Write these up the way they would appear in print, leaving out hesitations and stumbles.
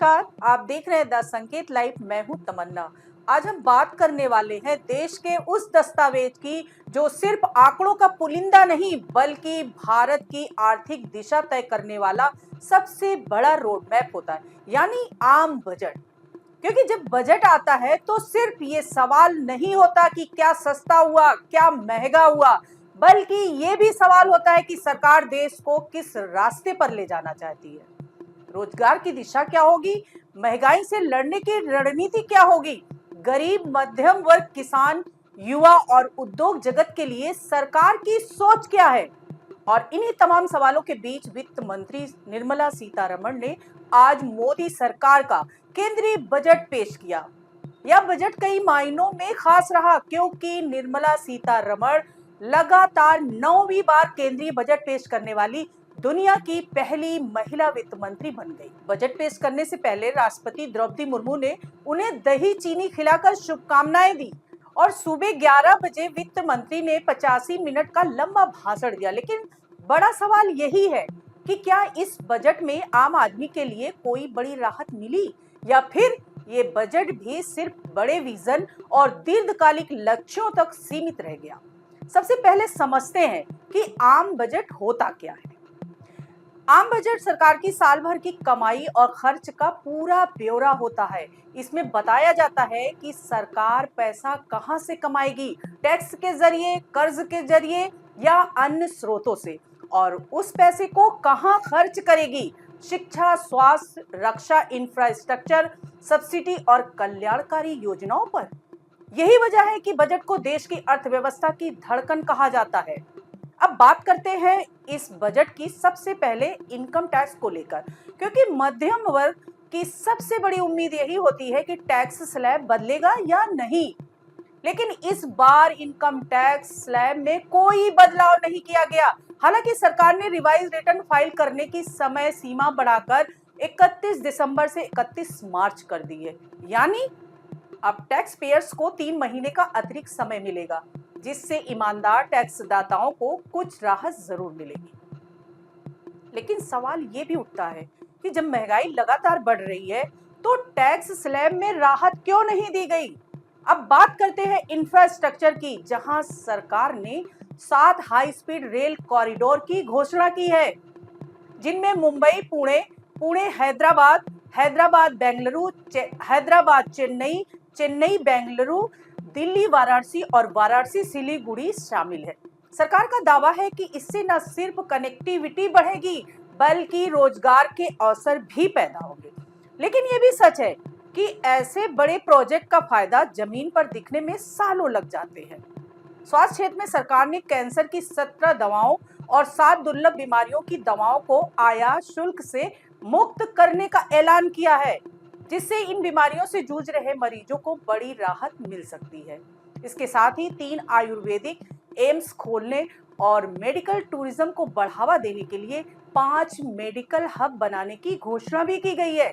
नमस्कार, आप देख रहे हैं द संकेत लाइव। मैं हूं तमन्ना। आज हम बात करने वाले हैं देश के उस दस्तावेज की जो सिर्फ आंकड़ों का पुलिंदा नहीं बल्कि भारत की आर्थिक दिशा तय करने वाला सबसे बड़ा रोड मैप होता है, यानी आम बजट। क्योंकि जब बजट आता है तो सिर्फ ये सवाल नहीं होता कि क्या सस्ता हुआ, क्या महंगा हुआ, बल्कि ये भी सवाल होता है कि सरकार देश को किस रास्ते पर ले जाना चाहती है। रोजगार की दिशा क्या होगी, महंगाई से लड़ने की रणनीति क्या होगी, गरीब मध्यम वर्ग, किसान, युवा और उद्योग जगत के लिए सरकार की सोच क्या है। और इन्हीं तमाम सवालों के बीच वित्त मंत्री निर्मला सीतारमण ने आज मोदी सरकार का केंद्रीय बजट पेश किया। यह बजट कई मायनों में खास रहा क्योंकि निर्मला सीतारमण लगातार 9वीं बार केंद्रीय बजट पेश करने वाली दुनिया की पहली महिला वित्त मंत्री बन गई। बजट पेश करने से पहले राष्ट्रपति द्रौपदी मुर्मू ने उन्हें दही चीनी खिलाकर शुभकामनाएं दी और सुबह 11 बजे वित्त मंत्री ने 85 मिनट का लंबा भाषण दिया। लेकिन बड़ा सवाल यही है कि क्या इस बजट में आम आदमी के लिए कोई बड़ी राहत मिली या फिर ये बजट भी सिर्फ बड़े विजन और दीर्घकालिक लक्ष्यों तक सीमित रह गया। सबसे पहले समझते हैं कि आम बजट होता क्या है। आम बजट सरकार की साल भर की कमाई और खर्च का पूरा ब्यौरा होता है। इसमें बताया जाता है कि सरकार पैसा कहां से कमाएगी, टैक्स के जरिए, कर्ज के जरिए या अन्य स्रोतों से, और उस पैसे को कहां खर्च करेगी। शिक्षा, स्वास्थ्य, रक्षा, इंफ्रास्ट्रक्चर, सब्सिडी और कल्याणकारी योजनाओं पर। यही वजह है कि बजट को देश की अर्थव्यवस्था की धड़कन कहा जाता है। अब बात करते हैं इस बजट की सबसे पहले इनकम टैक्स को लेकर, क्योंकि मध्यम वर्ग की सबसे बड़ी उम्मीद यही होती है कि टैक्स स्लैब बदलेगा या नहीं। लेकिन इस बार इनकम टैक्स स्लैब में कोई बदलाव नहीं किया गया। हालांकि सरकार ने रिवाइज रिटर्न फाइल करने की समय सीमा बढ़ाकर 31 दिसंबर से 31 मार्च कर दी है, यानी अब टैक्स पेयर्स को 3 महीने का अतिरिक्त समय मिलेगा, जिससे ईमानदार टैक्स दाताओं को कुछ राहत जरूर मिलेगी। लेकिन सवाल ये भी उठता है कि जब महंगाई लगातार बढ़ रही है तो टैक्स स्लैब में राहत क्यों नहीं दी गई। अब बात करते हैं इंफ्रास्ट्रक्चर की, जहां सरकार ने 7 हाई स्पीड रेल कॉरिडोर की घोषणा की है, जिनमें मुंबई पुणे, पुणे हैदराबाद, हैदराबाद बेंगलुरु, हैदराबाद चेन्नई, चेन्नई बेंगलुरु, दिल्ली वाराणसी और वाराणसी सिलीगुड़ी शामिल है। सरकार का दावा है कि इससे न सिर्फ कनेक्टिविटी बढ़ेगी बल्कि रोजगार के अवसर भी पैदा होंगे। लेकिन ये भी सच है कि ऐसे बड़े प्रोजेक्ट का फायदा जमीन पर दिखने में सालों लग जाते हैं। स्वास्थ्य क्षेत्र में सरकार ने कैंसर की 17 दवाओं और 7 दुर्लभ बीमारियों की दवाओं को आयात शुल्क से मुक्त करने का ऐलान किया है, जिससे इन बीमारियों से जूझ रहे मरीजों को बड़ी राहत मिल सकती है। इसके साथ ही 3 आयुर्वेदिक एम्स खोलने और मेडिकल टूरिज्म को बढ़ावा देने के लिए 5 मेडिकल हब बनाने की घोषणा भी की गई है।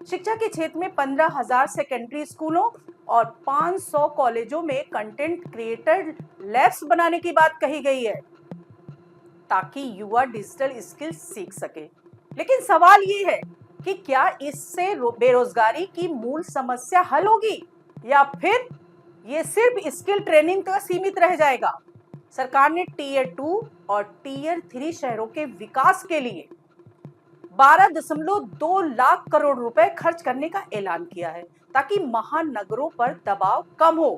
शिक्षा के क्षेत्र में 15,000 सेकेंडरी स्कूलों और 500 कॉलेजों में कंटेंट क्रिएटर लैब्स बनाने की बात कही गई है, ताकि युवा डिजिटल स्किल्स सीख सके। लेकिन सवाल ये है कि क्या इससे बेरोजगारी की मूल समस्या हल होगी या फिर ये सिर्फ स्किल ट्रेनिंग तक सीमित रह जाएगा। सरकार ने टीयर 2 और टीयर 3 शहरों के विकास के लिए 12.2 लाख करोड़ रुपए खर्च करने का ऐलान किया है, ताकि महानगरों पर दबाव कम हो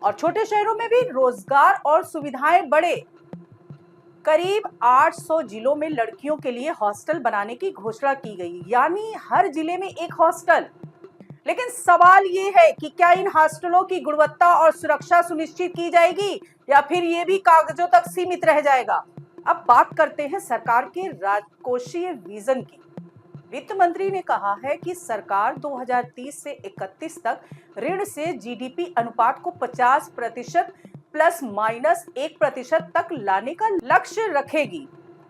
और छोटे शहरों में भी रोजगार और सुविधाएं बढ़े। करीब 800 जिलों में लड़कियों के लिए हॉस्टल बनाने की घोषणा की गई, यानी हर जिले में एक हॉस्टल। लेकिन सवाल ये है कि क्या इन हॉस्टलों की गुणवत्ता और सुरक्षा सुनिश्चित की जाएगी या फिर ये भी कागजों तक सीमित रह जाएगा। अब बात करते हैं सरकार के राजकोषीय विजन की। वित्त मंत्री ने कहा है कि सरकार 2030 से 31 तक ऋण से जीडीपी अनुपात को 50% ±1% तक लाने का लक्ष्य रखेगी।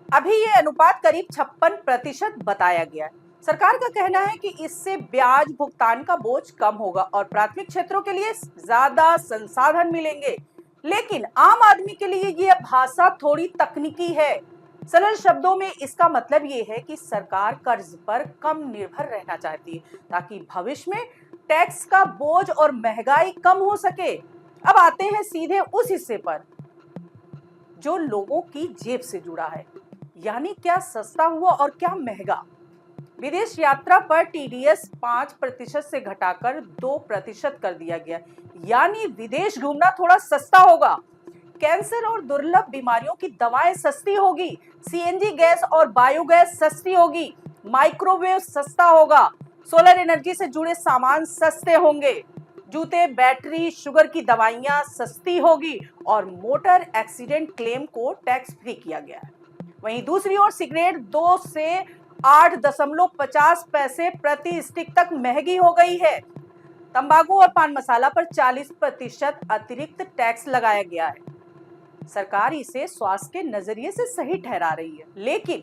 अभी ये अनुपात करीब 56% बताया गया है। सरकार का कहना है कि इससे ब्याज भुगतान का बोझ कम होगा और प्राथमिक क्षेत्रों के लिए ज्यादा संसाधन मिलेंगे। लेकिन आम आदमी के लिए यह भाषा थोड़ी तकनीकी है। सरल शब्दों में इसका मतलब ये है कि सरकार कर्ज पर कम निर्भर रहना चाहती है ताकि भविष्य में टैक्स का बोझ और महंगाई कम हो सके। अब आते हैं सीधे उस हिस्से पर जो लोगों की जेब से जुड़ा है, यानी क्या सस्ता हुआ और क्या महंगा। विदेश यात्रा पर टीडीएस 5% से घटाकर 2% कर दिया गया, यानी विदेश घूमना थोड़ा सस्ता होगा। कैंसर और दुर्लभ बीमारियों की दवाएं सस्ती होगी, सीएनजी गैस और बायोगैस सस्ती होगी, माइक्रोवेव सस्ता होगा, सोलर एनर्जी से जुड़े सामान सस्ते होंगे, जूते, बैटरी, शुगर की दवाइयां सस्ती होगी और मोटर एक्सीडेंट क्लेम को टैक्स फ्री किया गया है। वहीं दूसरी ओर सिगरेट 2 से 8.50 पैसे प्रति स्टिक तक महंगी हो गई है। तंबाकू और पान मसाला पर 40% अतिरिक्त टैक्स लगाया गया है। सरकार इसे स्वास्थ्य के नजरिए से सही ठहरा रही है, लेकिन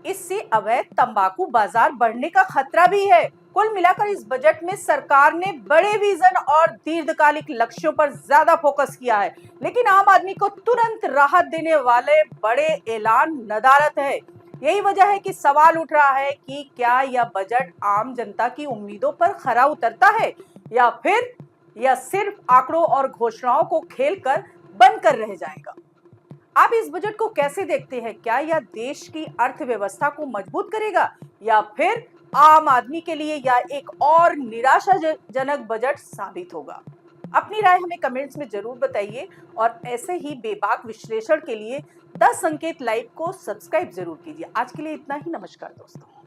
इससे अवैध तंबाकू बाजार बढ़ने का खतरा भी है। कुल मिलाकर इस बजट में सरकार ने बड़े विजन और दीर्घकालिक लक्ष्यों पर ज्यादा फोकस किया है, लेकिन आम आदमी को तुरंत राहत देने वाले बड़े ऐलान नदारद है। यही वजह है कि सवाल उठ रहा है कि क्या यह बजट आम जनता की उम्मीदों पर खरा उतरता है या फिर यह सिर्फ आंकड़ों और घोषणाओं को खेलकर बनकर रह जाएगा। आप इस बजट को कैसे देखते हैं? क्या यह देश की अर्थव्यवस्था को मजबूत करेगा या फिर आम आदमी के लिए यह एक और निराशाजनक बजट साबित होगा? अपनी राय हमें कमेंट्स में जरूर बताइए और ऐसे ही बेबाक विश्लेषण के लिए 10 संकेत लाइव को सब्सक्राइब जरूर कीजिए। आज के लिए इतना ही। नमस्कार दोस्तों।